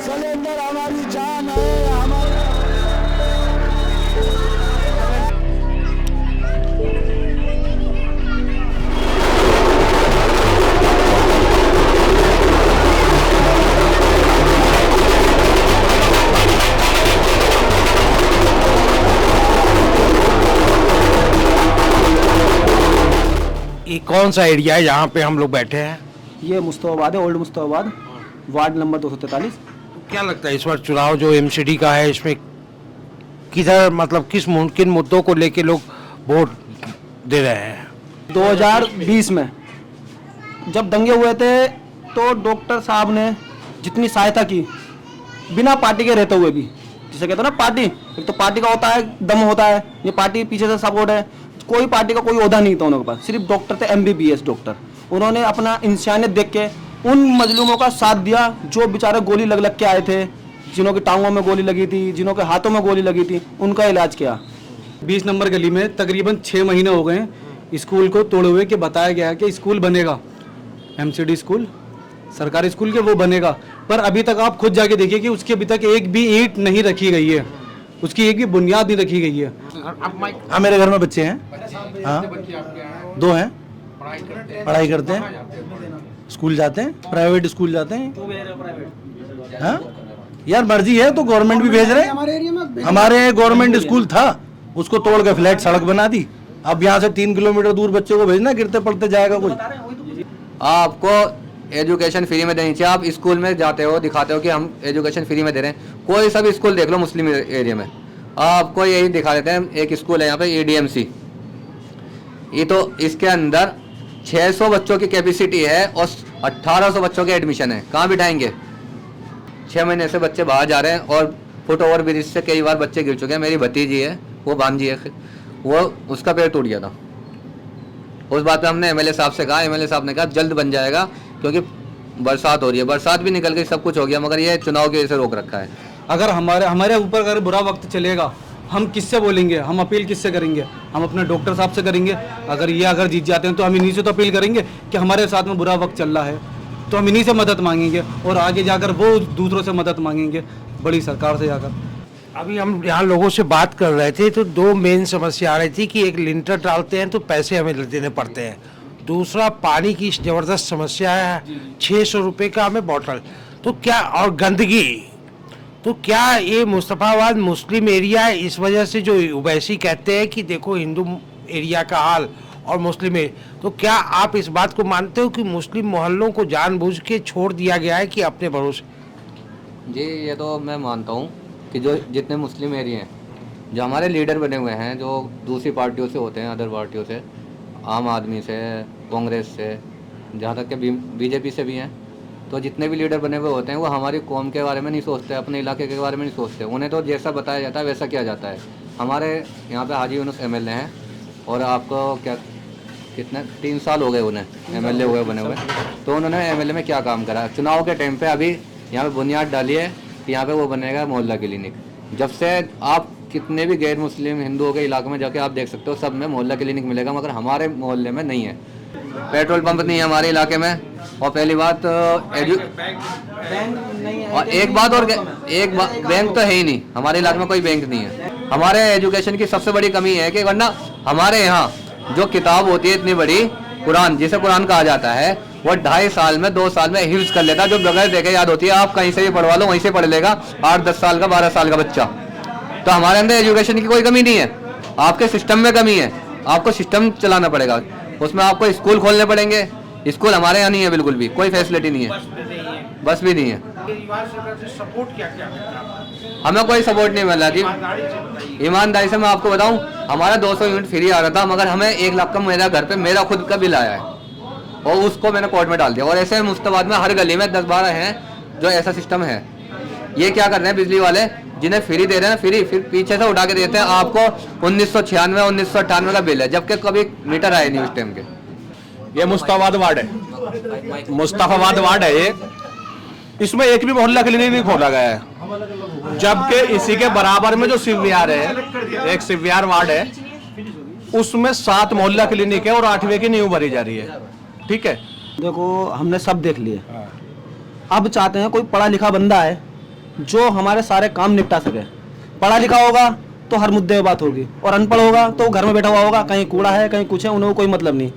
Cylinder हमारी जान है हमारी। ये कौन सा एरिया है यहाँ पे हम लोग बैठे हैं? ये मुस्तफाबाद है, ओल्ड मुस्तफाबाद, वार्ड नंबर 243। क्या लगता है इस बार चुनाव जो एमसीडी का है इसमें किधर मतलब किस किन मुद्दों को लेके लोग वोट दे रहे हैं? 2020 में जब दंगे हुए थे तो डॉक्टर साहब ने जितनी सहायता की बिना पार्टी के रहते हुए भी, जिसे कहते हैं ना पार्टी, एक तो पार्टी का होता है दम होता है, ये पार्टी पीछे से सपोर्ट है, कोई पार्टी का कोई ओहदा नहीं था उनके पास, सिर्फ डॉक्टर थे, MBBS डॉक्टर। उन्होंने अपना इंसानियत देख के उन मजलूमों का साथ दिया जो बेचारे गोली लग लग के आए थे, जिन्हों की टांगों में गोली लगी थी, जिन्हों के हाथों में गोली लगी थी, उनका इलाज किया। 20 नंबर गली में तकरीबन 6 महीने हो गए स्कूल को तोड़े हुए, कि बताया गया कि स्कूल बनेगा, MCD स्कूल सरकारी स्कूल के वो बनेगा, पर अभी तक आप खुद जाके देखिए कि उसकी अभी तक एक भी ईंट नहीं रखी गई है, उसकी एक भी बुनियाद नहीं रखी गई है। हाँ, मेरे घर में बच्चे हैं, हाँ 2 हैं, पढ़ाई करते हैं, स्कूल जाते हैं, प्राइवेट स्कूल जाते हैं। हाँ यार, मर्जी है तो गवर्नमेंट भी भेज रहे हैं। हमारे गवर्नमेंट स्कूल था, उसको तोड़ के फ्लैट सड़क बना दी। अब यहाँ से 3 किलोमीटर दूर बच्चे को भेजना, गिरते पड़ते जाएगा कोई। आपको एजुकेशन फ्री में देनी चाहिए। आप स्कूल में जाते हो, दिखाते हो कि हम एजुकेशन फ्री में दे रहे हैं, कोई सा भी स्कूल देख लो मुस्लिम एरिया में, आपको यही दिखा देते हैं। एक स्कूल है यहाँ पे ADMC, ये तो इसके अंदर 600 बच्चों की कैपेसिटी है और 1800 बच्चों के एडमिशन है, कहाँ बिठाएंगे? 6 महीने से बच्चे बाहर जा रहे हैं और फुट ओवर ब्रिज से कई बार बच्चे गिर चुके हैं। मेरी भतीजी है, वो भांजी है, वो उसका पैर टूट गया था। उस बात पे हमने MLA साहब से कहा, MLA साहब ने कहा जल्द बन जाएगा, क्योंकि बरसात हो रही है, बरसात भी निकल गई, सब कुछ हो गया, मगर ये चुनाव की वजह से रोक रखा है। अगर हमारे ऊपर अगर बुरा वक्त चलेगा, हम किससे बोलेंगे, हम अपील किससे करेंगे? हम अपने डॉक्टर साहब से करेंगे। अगर जीत जाते हैं तो हम इन्हीं से तो अपील करेंगे कि हमारे साथ में बुरा वक्त चल रहा है, तो हम इन्हीं से मदद मांगेंगे और आगे जाकर वो दूसरों से मदद मांगेंगे, बड़ी सरकार से जाकर। अभी हम यहाँ लोगों से बात कर रहे थे तो 2 मेन समस्या आ रही थी कि एक लिंटर डालते हैं तो पैसे हमें देने पड़ते हैं, दूसरा पानी की ज़बरदस्त समस्या है, 600 रुपये का हमें बॉटल, तो क्या, और गंदगी, तो क्या ये मुस्तफाबाद मुस्लिम एरिया है, इस वजह से जो ओवैसी कहते हैं कि देखो हिंदू एरिया का हाल और मुस्लिम एरिया, तो क्या आप इस बात को मानते हो कि मुस्लिम मोहल्लों को जानबूझ के छोड़ दिया गया है कि अपने भरोसे? जी, ये तो मैं मानता हूँ कि जो जितने मुस्लिम एरिया हैं, जो हमारे लीडर बने हुए हैं, जो दूसरी पार्टियों से होते हैं, अदर पार्टियों से, आम आदमी से, कांग्रेस से, जहाँ तक कि BJP से भी हैं, तो जितने भी लीडर बने हुए होते हैं वो हमारी कौम के बारे में नहीं सोचते, अपने इलाके के बारे में नहीं सोचते। उन्हें तो जैसा बताया जाता है वैसा किया जाता है। हमारे यहाँ पे हाजी यूनुस MLA हैं, और आपको क्या कितने 3 साल हो गए उन्हें MLA हुए बने हुए, तो उन्होंने MLA में क्या काम करा? चुनाव के टाइम पे अभी यहाँ पे बुनियाद डाली है कि यहाँ पे वो बनेगा मोहल्ला क्लिनिक। जब से आप कितने भी गैर मुस्लिम हिंदुओं के इलाके में जाके आप देख सकते हो, सब में मोहल्ला क्लिनिक मिलेगा, मगर हमारे मोहल्ले में नहीं है। पेट्रोल पंप नहीं है हमारे इलाके में, और पहली बात और एक बैंक तो है ही नहीं हमारे इलाके में, कोई बैंक नहीं है। हमारे एजुकेशन की सबसे बड़ी कमी है कि वरना हमारे यहाँ जो किताब होती है इतनी बड़ी, कुरान, जिसे कुरान कहा जाता है, वो 2.5 साल में 2 साल में हिफ्ज कर लेता, जो बगैर देखे याद होती है। आप कहीं से भी पढ़वा लो, वहीं से पढ़ लेगा 8-10 साल का, 12 साल का बच्चा। तो हमारे अंदर एजुकेशन की कोई कमी नहीं है, आपके सिस्टम में कमी है। आपको सिस्टम चलाना पड़ेगा, उसमें आपको स्कूल खोलने पड़ेंगे। स्कूल हमारे यहाँ नहीं है, बिल्कुल भी कोई फैसिलिटी नहीं है, बस भी नहीं है। हमें कोई सपोर्ट नहीं मिल रहा जी, ईमानदारी से मैं आपको बताऊं, हमारा 200 यूनिट फ्री आ रहा था, मगर हमें 1 लाख का मेरा घर पे मेरा खुद का बिल आया है, और उसको मैंने कोर्ट में डाल दिया। और ऐसे मुस्तफाबाद में हर गली में 10-12 हैं जो ऐसा सिस्टम है। ये क्या कर रहे हैं बिजली वाले, जिन्हें फ्री दे रहे हैं फ्री, फिर पीछे से उठा के देते हैं आपको 1996 1998 का बिल है, जबकि कभी मीटर आए नहीं उस टाइम के। ये मुस्ताफाबाद वार्ड है, मुस्ताफाबाद वार्ड है ये। इसमें एक भी मोहल्ला क्लिनिक नहीं खोला गया है, जबकि इसी के बराबर में जो शिवविहार है, एक शिवविहार वार्ड है, उसमें 7 मोहल्ला क्लिनिक है और 8वें की नींव भरी जा रही है। ठीक है, देखो हमने सब देख लिए, अब चाहते हैं कोई पढ़ा लिखा बंदा है जो हमारे सारे काम निपटा सके। पढ़ा लिखा होगा तो हर मुद्दे पे बात होगी, और अनपढ़ होगा तो घर में बैठा हुआ होगा, कहीं कूड़ा है कहीं कुछ है, उन्हें कोई मतलब नहीं।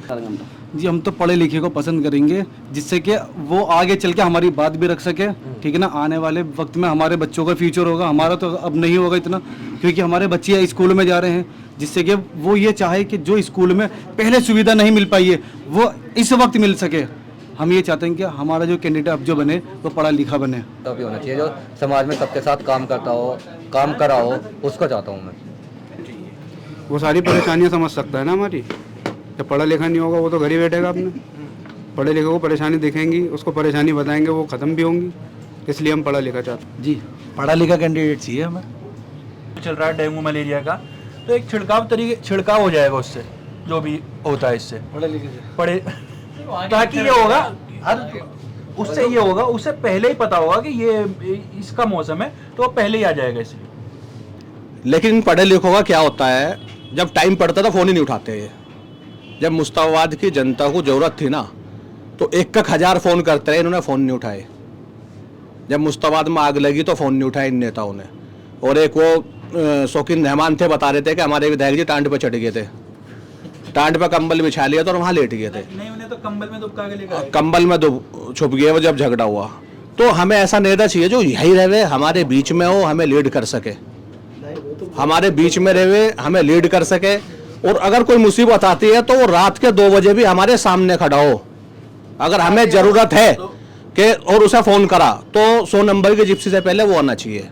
जी हम तो पढ़े लिखे को पसंद करेंगे, जिससे कि वो आगे चल के हमारी बात भी रख सके, ठीक है ना। आने वाले वक्त में हमारे बच्चों का फ्यूचर होगा, हमारा तो अब नहीं होगा इतना, क्योंकि हमारे बच्चे स्कूल में जा रहे हैं, जिससे कि वो ये चाहे कि जो स्कूल में पहले सुविधा नहीं मिल पाई है वो इस वक्त मिल सके। हम ये चाहते हैं कि हमारा जो कैंडिडेट अब जो बने वो पढ़ा लिखा बने। तो भी होना चाहिए जो समाज में सबके साथ काम करता हो, काम करा हो, उसको चाहता हूँ मैं। वो सारी परेशानियां समझ सकता है ना हमारी। जब पढ़ा लिखा नहीं होगा वो तो घर ही बैठेगा अपने, पढ़े लिखे को परेशानी दिखेंगी, उसको परेशानी बताएंगे, वो ख़त्म भी होंगी। इसलिए हम पढ़ा लिखा चाहते हैं। जी पढ़ा लिखा कैंडिडेट चाहिए हमें। चल रहा है डेंगू मलेरिया का, तो एक छिड़काव हो जाएगा उससे, जो भी होता है इससे पढ़े, ताकि ये होगा उससे ये होगा, उससे पहले ही पता होगा कि ये इसका मौसम है, तो पहले ही आ जाएगा इसलिए। लेकिन इन पढ़े लिखों का क्या होता है, जब टाइम पड़ता था फ़ोन ही नहीं उठाते ये। जब मुस्ताफाबाद की जनता को ज़रूरत थी ना, तो 1,000 फ़ोन करते रहे, इन्होंने फ़ोन नहीं उठाए। जब मुस्ताफाबाद में आग लगी तो फ़ोन नहीं उठाए इन नेताओं ने। और एक वो शौकीन मेहमान थे, बता रहे थे कि हमारे विधायक जी टांड पे चढ़ गए थे, टांड पे कंबल बिछा लिया था और वहाँ लेट गए थे। नहीं, उन्हें तो कंबल में दुबका के लेकर आए। कंबल में छुप गए वो जब झगड़ा हुआ। तो हमें ऐसा नेता चाहिए जो यही रहे, हमारे बीच में हो, हमें लीड कर सके, हमारे बीच में रहे, हमें लीड कर सके। और अगर कोई मुसीबत आती है तो वो रात के 2 बजे भी हमारे सामने खड़ा हो। अगर हमें ज़रूरत है कि और उसे फ़ोन करा तो 100 नंबर की जिप्सी से पहले वो आना चाहिए।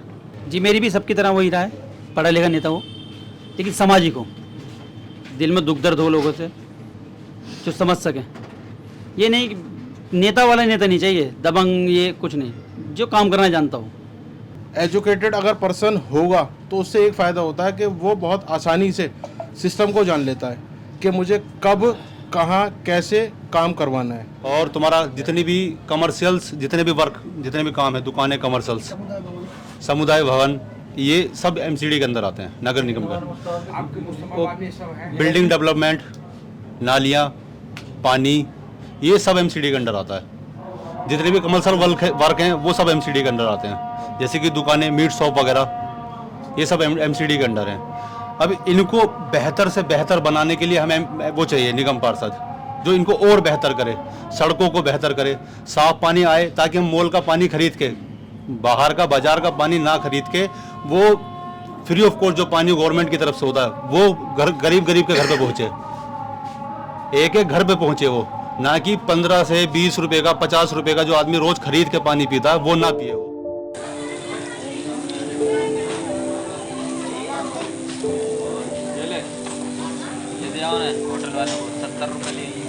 जी मेरी भी सबकी तरह वही रहा है, पढ़ा लिखा नेता हो, लेकिन सामाजिक हो, दिल में दुख दर्द हो लोगों से, जो समझ सकें। ये नहीं नेता वाला नेता नहीं चाहिए, दबंग ये कुछ नहीं, जो काम करना जानता हो। एजुकेटेड अगर पर्सन होगा तो उससे एक फ़ायदा होता है कि वो बहुत आसानी से सिस्टम को जान लेता है कि मुझे कब कहाँ कैसे काम करवाना है। और तुम्हारा जितनी भी कमर्शियल्स, जितने भी वर्क, जितने भी काम है, दुकानें, कमर्शियल्स, समुदाय भवन, ये सब एमसीडी के अंदर आते हैं, नगर निगम का। बिल्डिंग डेवलपमेंट, नालियाँ, पानी, ये सब एमसीडी के अंदर आता है। जितने भी कमर्शियल वर्क हैं वो सब एमसीडी के अंदर आते हैं, जैसे कि दुकानें, मीट शॉप वगैरह, ये सब एमसीडी के अंदर हैं। अब इनको बेहतर से बेहतर बनाने के लिए हमें वो चाहिए निगम पार्षद, जो इनको और बेहतर करे, सड़कों को बेहतर करे, साफ पानी आए, ताकि हम मोल का पानी खरीद के, बाहर का बाजार का पानी ना खरीद के, वो फ्री ऑफ कॉस्ट जो पानी गवर्नमेंट की तरफ से होता है वो गरीब के घर पे पहुँचे, एक घर पे पहुँचे वो, ना कि 15 से 20 रुपए का, 50 रुपए का जो आदमी रोज खरीद के पानी पीता है वो ना पिए वो। होटल वालों को 70 रुपये ले लिए।